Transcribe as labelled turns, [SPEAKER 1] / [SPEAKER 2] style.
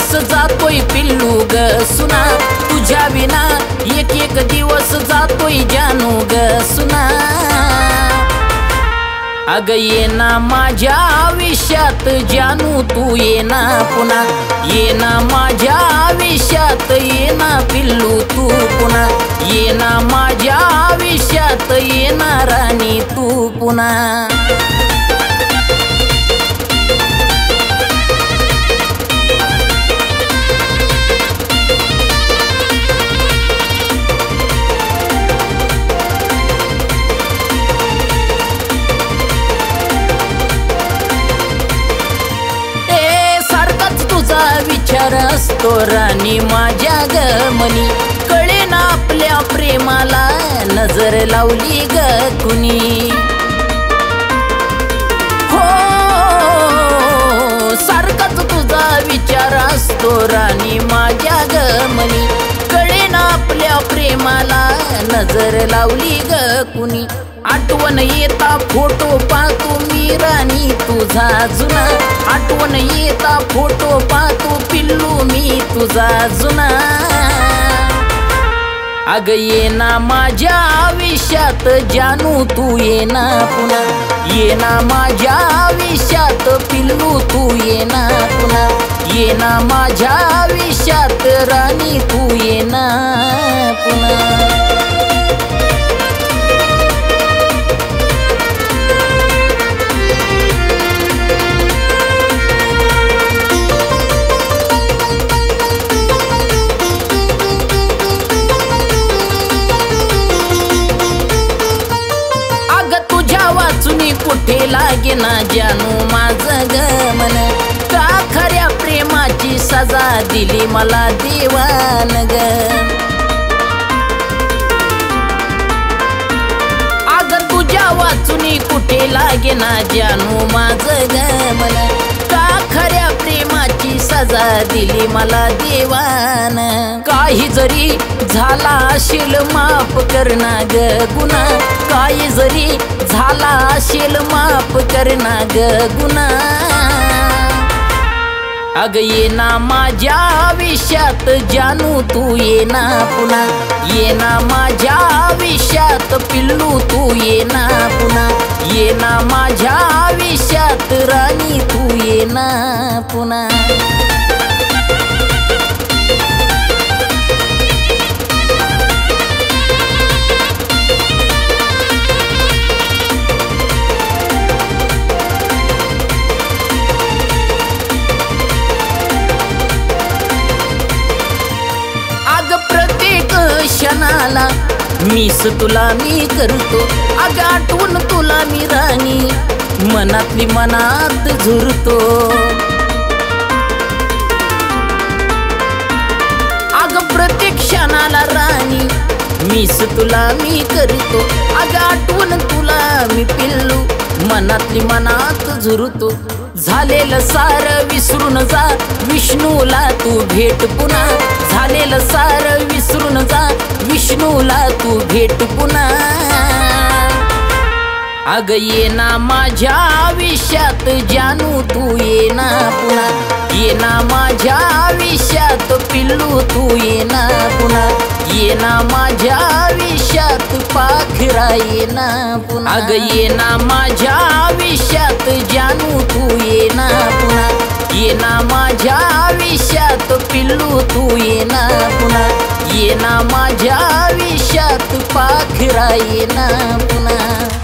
[SPEAKER 1] दिवस जातोय पिल्लू ग सुना, तुझ्या विना एक एक दिवस जातोय जानू ग सुना। अग ये ना माझ्या आयुष्यात जानू तू ये ना पुन्हा, ये ना माझ्या आयुष्यात ये ना पिल्लू तू पुन्हा, ये ना माझ्या आयुष्यात ये ना राणी तू पुन्हा। विचार असतो राणी माझ्या ग मनी, कळे ना आपल्या प्रेमाला नजर लावली ग कुणी। हो सारखाच तुझा विचार असतो राणी माझ्या ग मनी, कळे ना आपल्या प्रेमाला नजर लावली ग कुणी। आठवण येता फोटो पाहतो मी राणी तुझा जुना, आठवण येता फोटो पाहतो पिल्लू मी तुझा जुना। अग ये ना माझ्या आयुष्यात जानू तू ये ना पुन्हा, ये ना माझ्या आयुष्यात पिल्लू तू ये ना पुन्हा, ये ना माझ्या आयुष्यात राणी तू ये ना पुन्हा। वाचुनी कुठे लागे ना जानू माझं ग मन, का खऱ्या प्रेमाची सजा दिली मला देवान ग। अग तुझ्या वाचुनी कुठे लागे ना जानू माझं ग मन, का खऱ्या प्रेमाची सजा दिली मला देवान। काही जरी झाला असेल माफ कर ना ग गुन्हा, काही जरी झाला असेल माफ कर ना ग गुन्हा। अग ये ना माझ्या आयुष्यात जानू तू ये ना पुन्हा, ये ना माझ्या आयुष्यात पिल्लू तू ये ना पुन्हा, ये ना माझ्या आयुष्यात राणी तू ये ना पुन्हा। क्षणाला मिस तुला मी करतो, अग आठवण तुला मी राणी मनातली मनात झुरतो। अग प्रत्येक क्षणाला राणी मिस तुला मी करतो, अग आठवण तुला मी पिल्लू मनातली मनात झुरतो। झालेलं सार विसरून जा विष्णूला तू भेट पुन्हा, झालेलं सार विसरून जा विष्णूला तू भेट पुन्हा। अग ये ना माझ्या आयुष्यात जानू तू ये ना पुन्हा, ये ना माझ्या आयुष्यात पिल्लू तू ये ना पुन्हा, ये ना माझ्या आयुष्यात पाखरा ये ना पुन्हा। अग ये ना माझ्या आयुष्यात जानू तू ये ना पुन्हा, ये ना माझ्या आयुष्यात पिल्लू तू ये ना पुन्हा, ये ना माझ्या आयुष्यात पाखरा ये ना पुन्हा।